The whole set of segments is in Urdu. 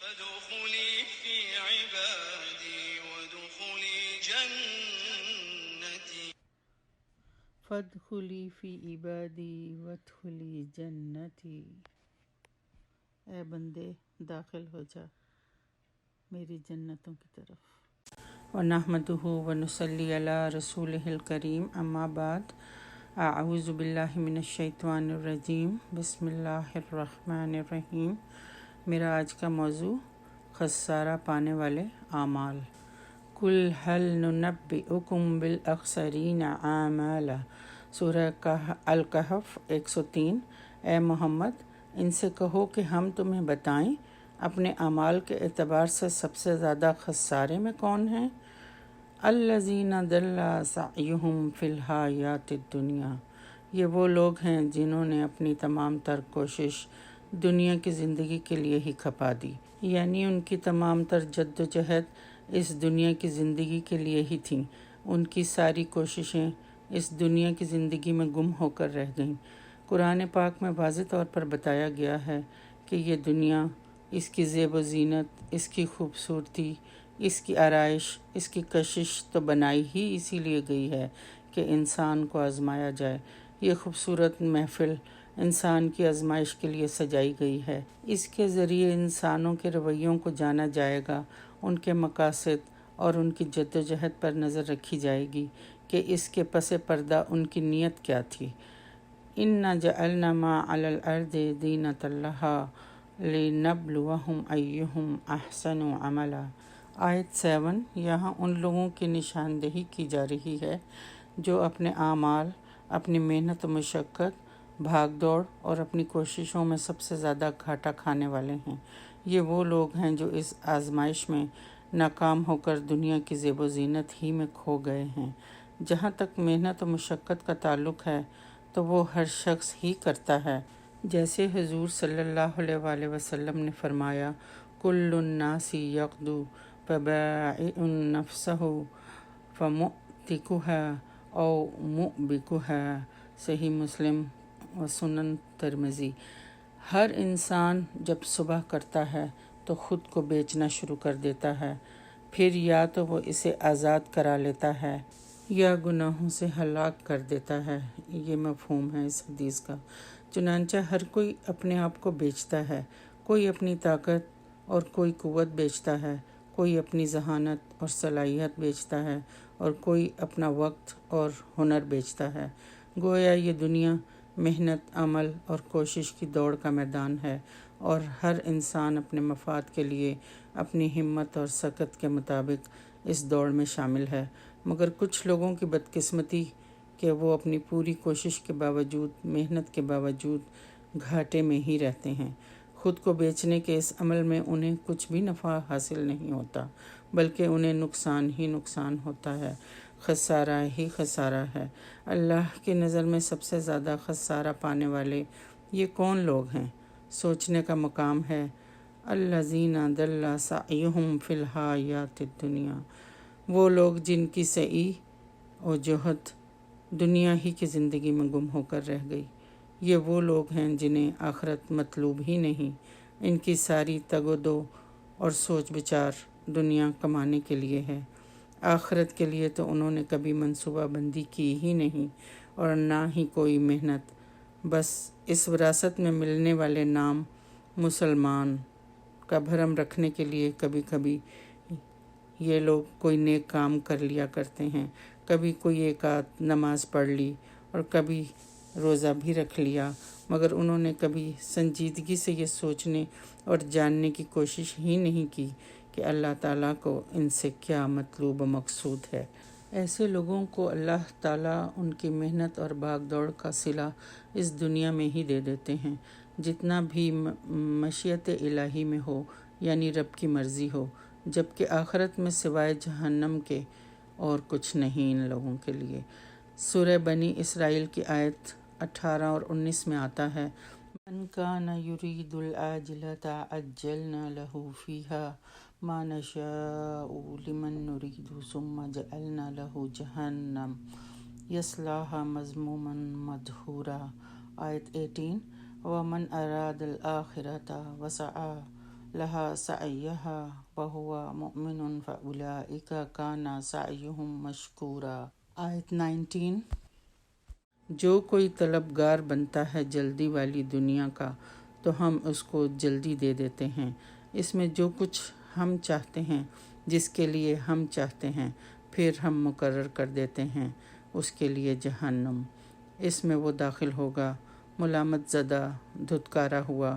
فادخلی فی عبادی وادخلی جنتی. فادخلی فی عبادی وادخلی جنتی، اے بندے داخل ہو جا میری جنتوں کی طرف. ونحمدہ ونصلی علی رسولہ الکریم، اما بعد، اعوذ باللہ من الشیطان الرجیم، بسم اللہ الرحمن الرحیم. میرا آج کا موضوع خسارہ پانے والے اعمال. قل هل ننبئکم بالاخسرین اعمالا، سورہ الکہف 103. اے محمد، ان سے کہو کہ ہم تمہیں بتائیں اپنے اعمال کے اعتبار سے سب سے زیادہ خسارے میں کون ہیں؟ الذین ضل سعیہم فی الحیات الدنیا، یہ وہ لوگ ہیں جنہوں نے اپنی تمام تر کوشش دنیا کی زندگی کے لیے ہی کھپا دی، یعنی ان کی تمام تر جد و جہد اس دنیا کی زندگی کے لیے ہی تھیں. ان کی ساری کوششیں اس دنیا کی زندگی میں گم ہو کر رہ گئیں. قرآن پاک میں واضح طور پر بتایا گیا ہے کہ یہ دنیا، اس کی زیب و زینت، اس کی خوبصورتی، اس کی آرائش، اس کی کشش تو بنائی ہی اسی لیے گئی ہے کہ انسان کو آزمایا جائے. یہ خوبصورت محفل انسان کی آزمائش کے لیے سجائی گئی ہے. اس کے ذریعے انسانوں کے رویوں کو جانا جائے گا، ان کے مقاصد اور ان کی جد و جہد پر نظر رکھی جائے گی کہ اس کے پس پردہ ان کی نیت کیا تھی. اِنَّا جَعَلْنَا مَا عَلَى الْأَرْضِ زِینَةً لَہَا لِنَبْلُوَہُمْ أَیُّہُمْ أَحْسَنُ عَمَلًا. آیت 7. یہاں ان لوگوں کی نشاندہی کی جا رہی ہے جو اپنے اعمال، اپنی محنت و مشقت، بھاگ دوڑ اور اپنی کوششوں میں سب سے زیادہ گھاٹا کھانے والے ہیں. یہ وہ لوگ ہیں جو اس آزمائش میں ناکام ہو کر دنیا کی زیب و زینت ہی میں کھو گئے ہیں. جہاں تک محنت و مشقت کا تعلق ہے تو وہ ہر شخص ہی کرتا ہے. جیسے حضور صلی اللہ علیہ وآلہ وسلم نے فرمایا، کل الناس یغدو فبائع نفسہ فمؤتکها او مؤبکها. صحیح مسلم و سنن ترمذی. ہر انسان جب صبح کرتا ہے تو خود کو بیچنا شروع کر دیتا ہے، پھر یا تو وہ اسے آزاد کرا لیتا ہے یا گناہوں سے ہلاک کر دیتا ہے. یہ مفہوم ہے اس حدیث کا. چنانچہ ہر کوئی اپنے آپ کو بیچتا ہے، کوئی اپنی طاقت اور کوئی قوت بیچتا ہے، کوئی اپنی ذہانت اور صلاحیت بیچتا ہے اور کوئی اپنا وقت اور ہنر بیچتا ہے. گویا یہ دنیا محنت، عمل اور کوشش کی دوڑ کا میدان ہے اور ہر انسان اپنے مفاد کے لیے اپنی ہمت اور سکت کے مطابق اس دوڑ میں شامل ہے. مگر کچھ لوگوں کی بدقسمتی کہ وہ اپنی پوری کوشش کے باوجود، محنت کے باوجود گھاٹے میں ہی رہتے ہیں. خود کو بیچنے کے اس عمل میں انہیں کچھ بھی نفع حاصل نہیں ہوتا، بلکہ انہیں نقصان ہی نقصان ہوتا ہے، خسارہ ہی خسارہ ہے. اللہ کی نظر میں سب سے زیادہ خسارہ پانے والے یہ کون لوگ ہیں؟ سوچنے کا مقام ہے. الذین ضل سعیہم فی الحیات الدنیا، وہ لوگ جن کی سعی و جہد دنیا ہی کی زندگی میں گم ہو کر رہ گئی. یہ وہ لوگ ہیں جنہیں آخرت مطلوب ہی نہیں. ان کی ساری تگ و دو اور سوچ بچار دنیا کمانے کے لیے ہے، آخرت کے لیے تو انہوں نے کبھی منصوبہ بندی کی ہی نہیں اور نہ ہی کوئی محنت. بس اس وراثت میں ملنے والے نام مسلمان کا بھرم رکھنے کے لیے کبھی کبھی یہ لوگ کوئی نیک کام کر لیا کرتے ہیں، کبھی کوئی ایک آدھ نماز پڑھ لی اور کبھی روزہ بھی رکھ لیا، مگر انہوں نے کبھی سنجیدگی سے یہ سوچنے اور جاننے کی کوشش ہی نہیں کی کہ اللہ تعالیٰ کو ان سے کیا مطلوب و مقصود ہے. ایسے لوگوں کو اللہ تعالیٰ ان کی محنت اور بھاگ دوڑ کا صلہ اس دنیا میں ہی دے دیتے ہیں، جتنا بھی مشیت الہی میں ہو، یعنی رب کی مرضی ہو، جبکہ آخرت میں سوائے جہنم کے اور کچھ نہیں ان لوگوں کے لیے. سورہ بنی اسرائیل کی آیت 18 اور 19 میں آتا ہے، من کان یرید العاجلۃ عجلنا لہ فیہا ما نشاء لمن نرید ثم جعلنا لہ جہنم یصلاھا مذموما مدحورا. آیت 18، ومن اراد الآخرۃ وسعی لها سعيها وهو مؤمن فأولئك كان سعيهم مشكورا۔ آیت 19۔ جو کوئی طلبگار بنتا ہے جلدی والی دنیا کا تو ہم اس کو جلدی دے دیتے ہیں، اس میں جو کچھ ہم چاہتے ہیں، جس کے لیے ہم چاہتے ہیں، پھر ہم مقرر کر دیتے ہیں اس کے لیے جہنم، اس میں وہ داخل ہوگا ملامت زدہ، دھتکارا ہوا۔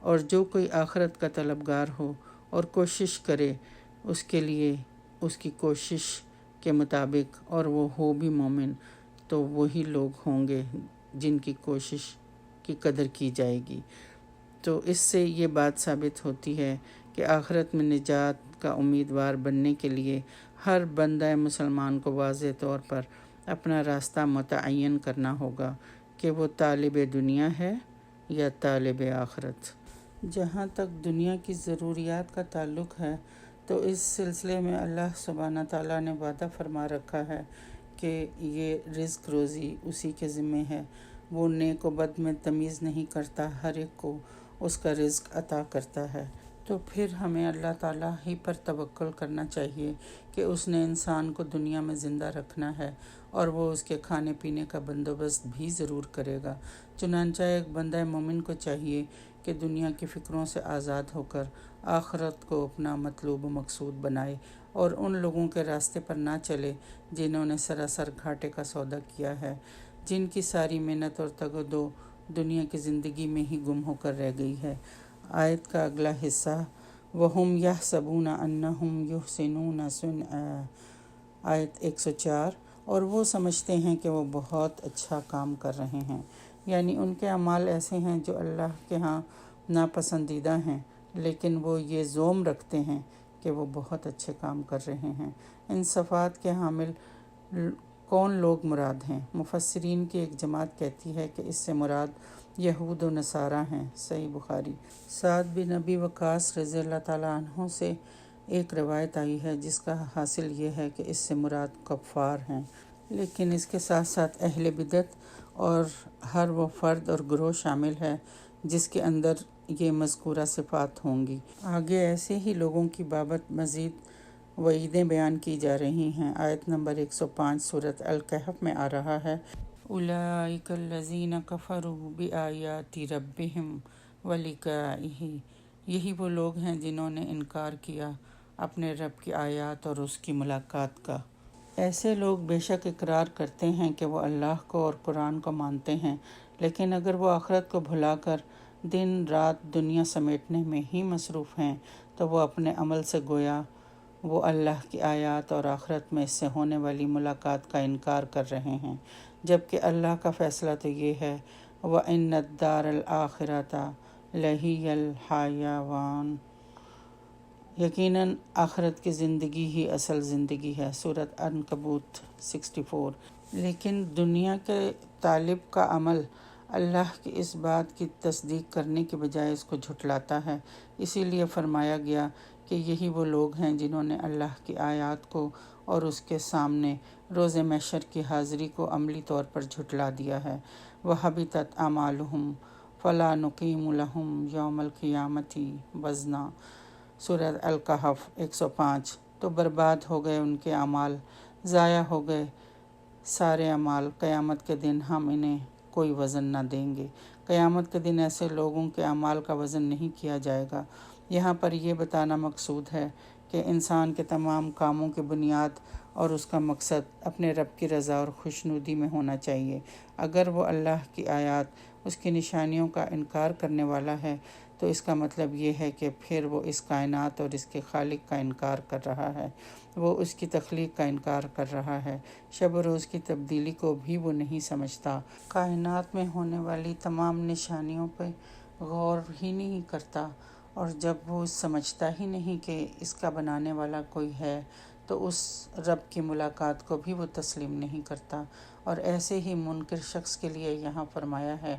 اور جو کوئی آخرت کا طلبگار ہو اور کوشش کرے اس کے لیے اس کی کوشش کے مطابق، اور وہ ہو بھی مومن، تو وہی لوگ ہوں گے جن کی کوشش کی قدر کی جائے گی۔ تو اس سے یہ بات ثابت ہوتی ہے کہ آخرت میں نجات کا امیدوار بننے کے لیے ہر بندہ مسلمان کو واضح طور پر اپنا راستہ متعین کرنا ہوگا کہ وہ طالب دنیا ہے یا طالب آخرت۔ جہاں تک دنیا کی ضروریات کا تعلق ہے تو اس سلسلے میں اللہ سبحانہ تعالیٰ نے وعدہ فرما رکھا ہے کہ یہ رزق روزی اسی کے ذمہ ہے، وہ نیک و بد میں تمیز نہیں کرتا، ہر ایک کو اس کا رزق عطا کرتا ہے۔ تو پھر ہمیں اللہ تعالیٰ ہی پر توکل کرنا چاہیے کہ اس نے انسان کو دنیا میں زندہ رکھنا ہے اور وہ اس کے کھانے پینے کا بندوبست بھی ضرور کرے گا۔ چنانچہ ایک بندہ مومن کو چاہیے کہ دنیا کی فکروں سے آزاد ہو کر آخرت کو اپنا مطلوب و مقصود بنائے اور ان لوگوں کے راستے پر نہ چلے جنہوں نے سراسر گھاٹے کا سودا کیا ہے، جن کی ساری محنت اور تگ و دو دنیا کی زندگی میں ہی گم ہو کر رہ گئی ہے۔ آیت کا اگلا حصہ وَهُمْ يَحْسَبُونَ أَنَّهُمْ يُحْسِنُونَ صُنْعًا، آیت 104۔ اور وہ سمجھتے ہیں کہ وہ بہت اچھا کام کر رہے ہیں، یعنی ان کے اعمال ایسے ہیں جو اللہ کے ہاں ناپسندیدہ ہیں، لیکن وہ یہ زوم رکھتے ہیں کہ وہ بہت اچھے کام کر رہے ہیں۔ ان صفات کے حامل کون لوگ مراد ہیں؟ مفسرین کی ایک جماعت کہتی ہے کہ اس سے مراد یہود و نصارہ ہیں۔ صحیح بخاری۔ سعد بن ابی وقاص رضی اللہ تعالیٰ عنہ سے ایک روایت آئی ہے جس کا حاصل یہ ہے کہ اس سے مراد کفار ہیں، لیکن اس کے ساتھ ساتھ اہل بدعت اور ہر وہ فرد اور گروہ شامل ہے جس کے اندر یہ مذکورہ صفات ہوں گی۔ آگے ایسے ہی لوگوں کی بابت مزید وعیدیں بیان کی جا رہی ہیں۔ آیت نمبر 105 سورۃ الکہف میں آ رہا ہے اولئک الذین کفروا بآیات ربہم ولقائہ، یہی وہ لوگ ہیں جنہوں نے انکار کیا اپنے رب کی آیات اور اس کی ملاقات کا۔ ایسے لوگ بے شک اقرار کرتے ہیں کہ وہ اللہ کو اور قرآن کو مانتے ہیں، لیکن اگر وہ آخرت کو بھلا کر دن رات دنیا سمیٹنے میں ہی مصروف ہیں تو وہ اپنے عمل سے گویا وہ اللہ کی آیات اور آخرت میں اس سے ہونے والی ملاقات کا انکار کر رہے ہیں، جبکہ اللہ کا فیصلہ تو یہ ہے وَإِنَّ الدَّارَ الْآخِرَةَ لَهِيَ الْحَيَوَانُ، یقیناً آخرت کی زندگی ہی اصل زندگی ہے۔ سورۃ عنکبوت 64۔ لیکن دنیا کے طالب کا عمل اللہ کی اس بات کی تصدیق کرنے کے بجائے اس کو جھٹلاتا ہے، اسی لیے فرمایا گیا کہ یہی وہ لوگ ہیں جنہوں نے اللہ کی آیات کو اور اس کے سامنے روز محشر کی حاضری کو عملی طور پر جھٹلا دیا ہے۔ وَحَبِطَتْ أَعْمَالُهُمْ فَلَا نُقِيمُ لَهُمْ يَوْمَ الْقِيَامَةِ وَزْنًا، سورۃ الکہف 105۔ تو برباد ہو گئے ان کے اعمال، ضائع ہو گئے سارے اعمال، قیامت کے دن ہم انہیں کوئی وزن نہ دیں گے۔ قیامت کے دن ایسے لوگوں کے اعمال کا وزن نہیں کیا جائے گا۔ یہاں پر یہ بتانا مقصود ہے کہ انسان کے تمام کاموں کی بنیاد اور اس کا مقصد اپنے رب کی رضا اور خوشنودی میں ہونا چاہیے۔ اگر وہ اللہ کی آیات، اس کی نشانیوں کا انکار کرنے والا ہے تو اس کا مطلب یہ ہے کہ پھر وہ اس کائنات اور اس کے خالق کا انکار کر رہا ہے، وہ اس کی تخلیق کا انکار کر رہا ہے، شب و روز کی تبدیلی کو بھی وہ نہیں سمجھتا، کائنات میں ہونے والی تمام نشانیوں پہ غور ہی نہیں کرتا، اور جب وہ سمجھتا ہی نہیں کہ اس کا بنانے والا کوئی ہے تو اس رب کی ملاقات کو بھی وہ تسلیم نہیں کرتا۔ اور ایسے ہی منکر شخص کے لیے یہاں فرمایا ہے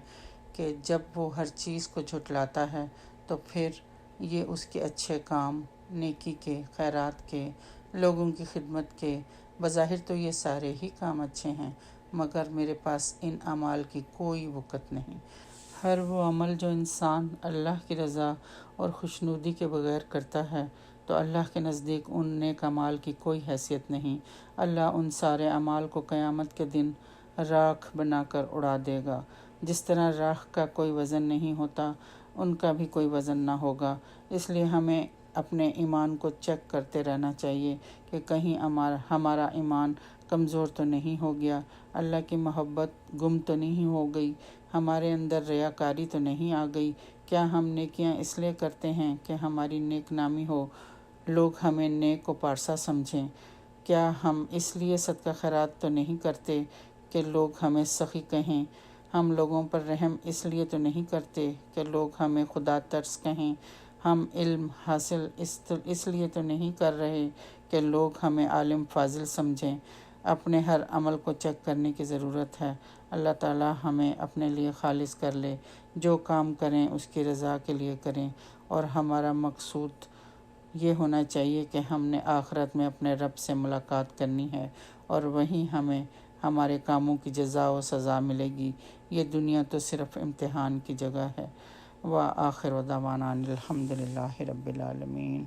کہ جب وہ ہر چیز کو جھٹلاتا ہے تو پھر یہ اس کے اچھے کام، نیکی کے، خیرات کے، لوگوں کی خدمت کے، بظاہر تو یہ سارے ہی کام اچھے ہیں، مگر میرے پاس ان اعمال کی کوئی وقت نہیں۔ ہر وہ عمل جو انسان اللہ کی رضا اور خوشنودی کے بغیر کرتا ہے تو اللہ کے نزدیک ان نیک اعمال کی کوئی حیثیت نہیں۔ اللہ ان سارے اعمال کو قیامت کے دن راکھ بنا کر اڑا دے گا۔ جس طرح راکھ کا کوئی وزن نہیں ہوتا، ان کا بھی کوئی وزن نہ ہوگا۔ اس لیے ہمیں اپنے ایمان کو چیک کرتے رہنا چاہیے کہ کہیں ہمارا ایمان کمزور تو نہیں ہو گیا، اللہ کی محبت گم تو نہیں ہو گئی، ہمارے اندر ریاکاری تو نہیں آ گئی۔ کیا ہم نیکیاں اس لیے کرتے ہیں کہ ہماری نیک نامی ہو، لوگ ہمیں نیک و پارسا سمجھیں؟ کیا ہم اس لیے صدقہ خیرات تو نہیں کرتے کہ لوگ ہمیں سخی کہیں؟ ہم لوگوں پر رحم اس لیے تو نہیں کرتے کہ لوگ ہمیں خدا ترس کہیں؟ ہم علم حاصل اس لیے تو نہیں کر رہے کہ لوگ ہمیں عالم فاضل سمجھیں؟ اپنے ہر عمل کو چیک کرنے کی ضرورت ہے۔ اللہ تعالی ہمیں اپنے لیے خالص کر لے، جو کام کریں اس کی رضا کے لیے کریں، اور ہمارا مقصود یہ ہونا چاہیے کہ ہم نے آخرت میں اپنے رب سے ملاقات کرنی ہے، اور وہیں ہمیں ہمارے کاموں کی جزا و سزا ملے گی۔ یہ دنیا تو صرف امتحان کی جگہ ہے۔ وآخر دعوانا الحمد للہ رب العالمین۔